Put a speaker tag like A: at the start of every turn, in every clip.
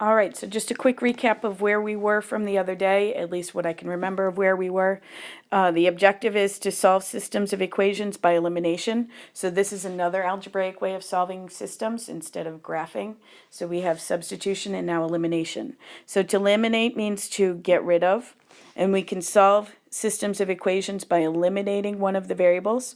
A: All right, so just a quick recap of where we were from the other day, at least what I can remember of where we were. The objective is to solve systems of equations by elimination. So this is another algebraic way of solving systems instead of graphing. So we have substitution and now elimination. So to eliminate means to get rid of, and we can solve systems of equations by eliminating one of the variables.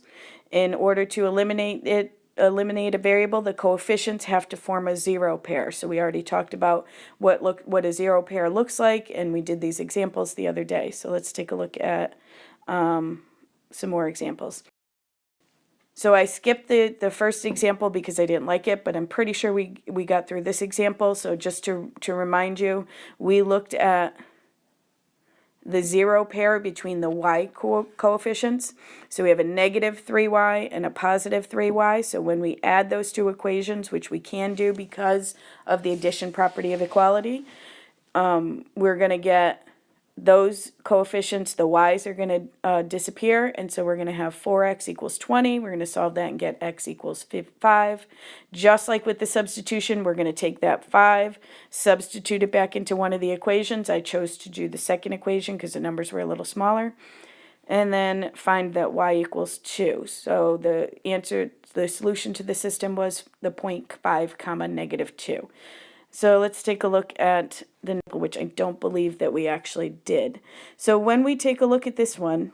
A: In order to eliminate a variable, the coefficients have to form a zero pair. So we already talked about what a zero pair looks like, and we did these examples the other day. So let's take a look at some more examples. So I skipped the first example because I didn't like it, but I'm pretty sure we got through this example. So just to remind you, we looked at the zero pair between the y coefficients. So we have a negative 3y and a positive 3y. So when we add those two equations, which we can do because of the addition property of equality, we're going to get those coefficients, the y's are going to disappear, and so we're going to have 4x equals 20. We're going to solve that and get x equals 5. Just like with the substitution, we're going to take that 5, substitute it back into one of the equations. I chose to do the second equation because the numbers were a little smaller, and then find that y equals 2. So the solution to the system was the 0.5 comma negative 2. So let's take a look at the nickel, which I don't believe that we actually did. So when we take a look at this one,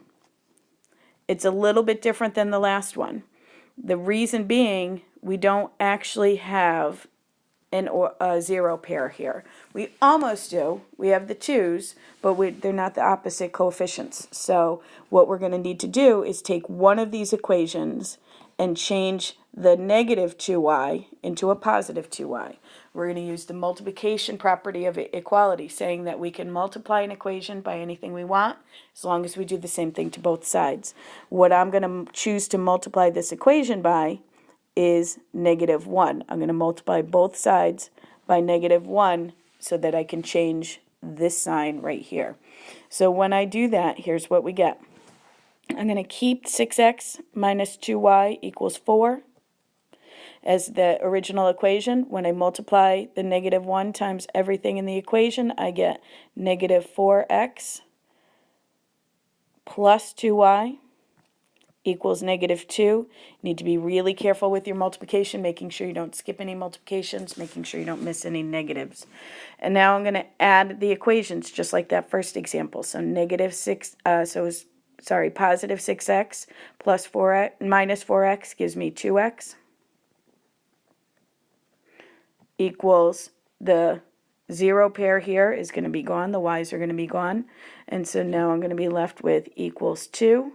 A: it's a little bit different than the last one. The reason being, we don't actually have a zero pair here. We almost do. We have the 2's, but they're not the opposite coefficients. So what we're going to need to do is take one of these equations and change the negative 2y into a positive 2y. We're going to use the multiplication property of equality, saying that we can multiply an equation by anything we want as long as we do the same thing to both sides. What I'm going to choose to multiply this equation by is negative 1. I'm going to multiply both sides by negative 1 so that I can change this sign right here. So when I do that, here's what we get. I'm going to keep 6x minus 2y equals 4 as the original equation. When I multiply the negative 1 times everything in the equation, I get negative 4x plus 2y equals negative 2. You need to be really careful with your multiplication, making sure you don't skip any multiplications, making sure you don't miss any negatives. And now I'm going to add the equations just like that first example. So positive 6x plus 4x minus 4x gives me 2x equals the zero pair here is going to be gone. The y's are going to be gone. And so now I'm going to be left with equals 2.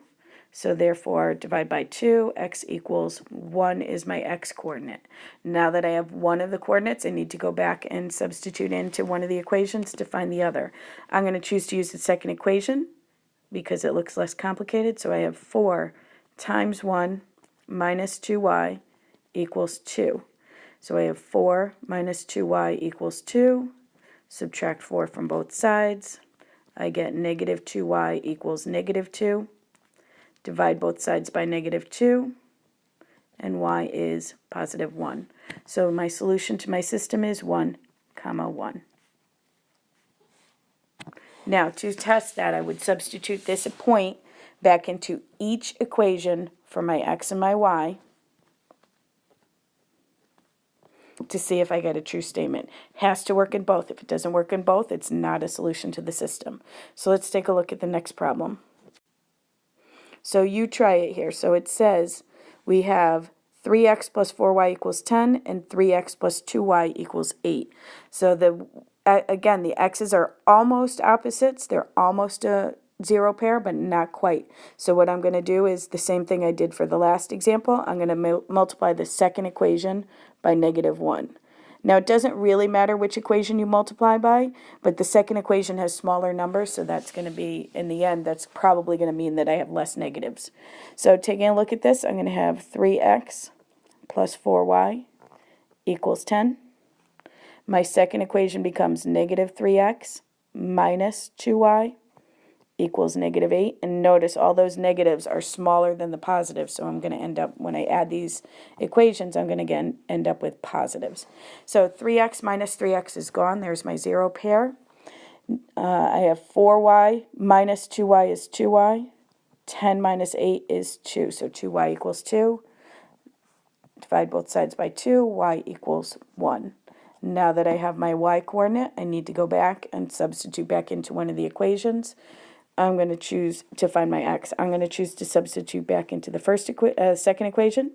A: So therefore, divide by 2, x equals 1 is my x coordinate. Now that I have one of the coordinates, I need to go back and substitute into one of the equations to find the other. I'm going to choose to use the second equation because it looks less complicated. So I have 4 times 1 minus 2y equals 2. So I have 4 minus 2y equals 2. Subtract 4 from both sides. I get negative 2y equals negative 2. Divide both sides by negative 2. And y is positive 1. So my solution to my system is 1, 1. Now, to test that, I would substitute this point back into each equation for my x and my y to see if I get a true statement. Has to work in both. If it doesn't work in both, it's not a solution to the system. So let's take a look at the next problem. So you try it here. So it says we have 3x plus 4y equals 10 and 3x plus 2y equals 8. So again, the x's are almost opposites. They're almost a zero pair, but not quite. So what I'm going to do is the same thing I did for the last example. I'm going to multiply the second equation by negative 1. Now, it doesn't really matter which equation you multiply by, but the second equation has smaller numbers, so that's going to be, in the end, that's probably going to mean that I have less negatives. So taking a look at this, I'm going to have 3x plus 4y equals 10. My second equation becomes negative 3x minus 2y equals negative 8. And notice all those negatives are smaller than the positives, so I'm going to end up, when I add these equations, I'm going to end up with positives. So 3x minus 3x is gone. There's my 0 pair. I have 4y minus 2y is 2y. 10 minus 8 is 2, so 2y equals 2. Divide both sides by 2, y equals 1. Now that I have my y coordinate, I need to go back and substitute back into one of the equations. I'm going to choose to find my x. I'm going to choose to substitute back into the second equation.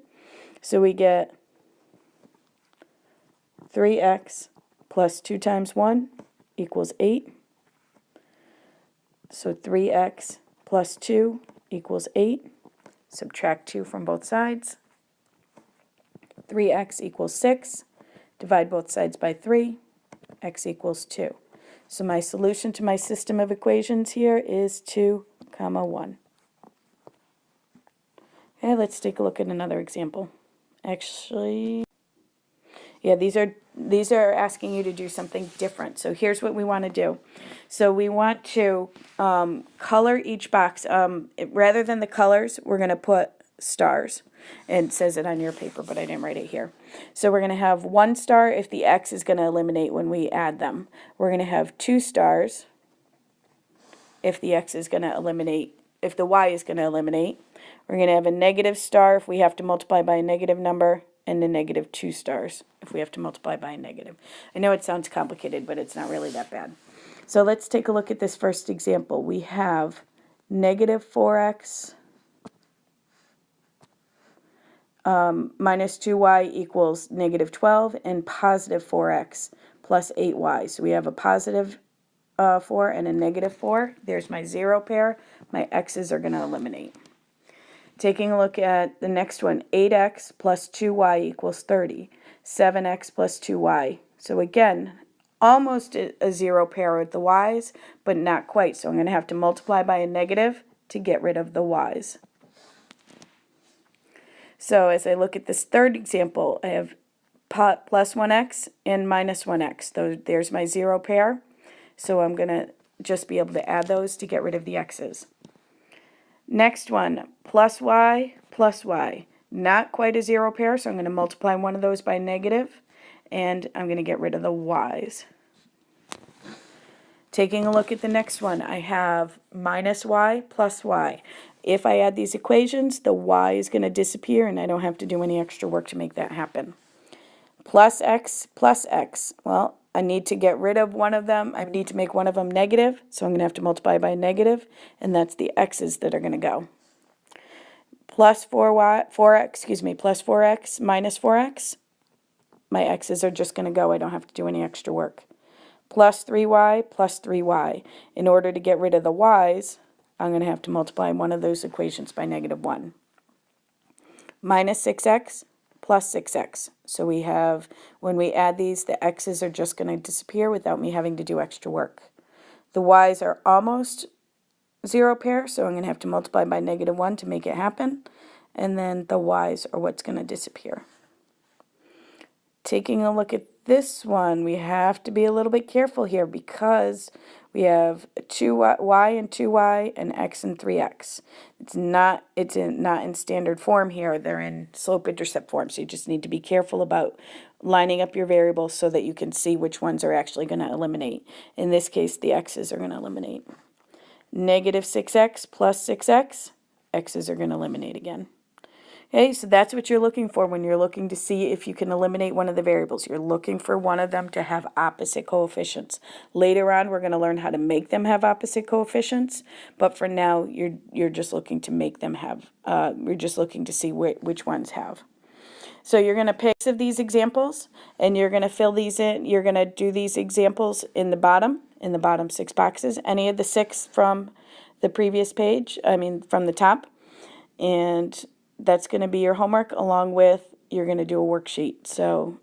A: So we get 3x plus 2 times 1 equals 8. So 3x plus 2 equals 8. Subtract 2 from both sides. 3x equals 6. Divide both sides by 3. X equals 2. So my solution to my system of equations here is 2, 1. Okay, let's take a look at another example. Actually, yeah, these are asking you to do something different. So here's what we want to do. So we want to color each box. Rather than the colors, we're going to put stars. And it says it on your paper, but I didn't write it here. So we're going to have 1 star if the x is going to eliminate when we add them. We're going to have 2 stars if the x is going to eliminate, if the y is going to eliminate. We're going to have a negative star if we have to multiply by a negative number, and a negative 2 stars if we have to multiply by a negative. I know it sounds complicated, but it's not really that bad. So let's take a look at this first example. We have negative 4x minus 2y equals negative 12, and positive 4x plus 8y. So we have a positive 4 and a negative 4. There's my 0 pair. My x's are going to eliminate. Taking a look at the next one, 8x plus 2y equals 30. 7x plus 2y. So again, almost a 0 pair with the y's, but not quite. So I'm going to have to multiply by a negative to get rid of the y's. So as I look at this third example, I have plus 1x and minus 1x. There's my 0 pair. So I'm going to just be able to add those to get rid of the x's. Next one, plus y. Not quite a 0 pair, so I'm going to multiply one of those by negative, and I'm going to get rid of the y's. Taking a look at the next one, I have minus y plus y. If I add these equations, the y is going to disappear, and I don't have to do any extra work to make that happen. Plus x. Well, I need to get rid of one of them. I need to make one of them negative, so I'm going to have to multiply by a negative, and that's the x's that are going to go. Plus 4x minus 4x. My x's are just going to go. I don't have to do any extra work. Plus 3y. In order to get rid of the y's, I'm going to have to multiply one of those equations by negative 1. Minus 6x plus 6x. So we have, when we add these, the x's are just going to disappear without me having to do extra work. The y's are almost 0 pair, so I'm going to have to multiply by negative 1 to make it happen. And then the y's are what's going to disappear. Taking a look at this one, we have to be a little bit careful here because we have 2y and 2y and x and 3x. It's not in standard form here. They're in slope-intercept form, so you just need to be careful about lining up your variables so that you can see which ones are actually going to eliminate. In this case, the x's are going to eliminate. Negative 6x plus 6x, x's are going to eliminate again. Okay, so that's what you're looking for when you're looking to see if you can eliminate one of the variables. You're looking for one of them to have opposite coefficients. Later on, we're going to learn how to make them have opposite coefficients, but for now, you're just looking to make them have, you're just looking to see which ones have. So you're going to pick 6 of these examples, and you're going to fill these in. You're going to do these examples in the bottom 6 boxes, any of the 6 from the previous page, from the top, and that's going to be your homework, along with you're going to do a worksheet. So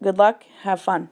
A: good luck, have fun.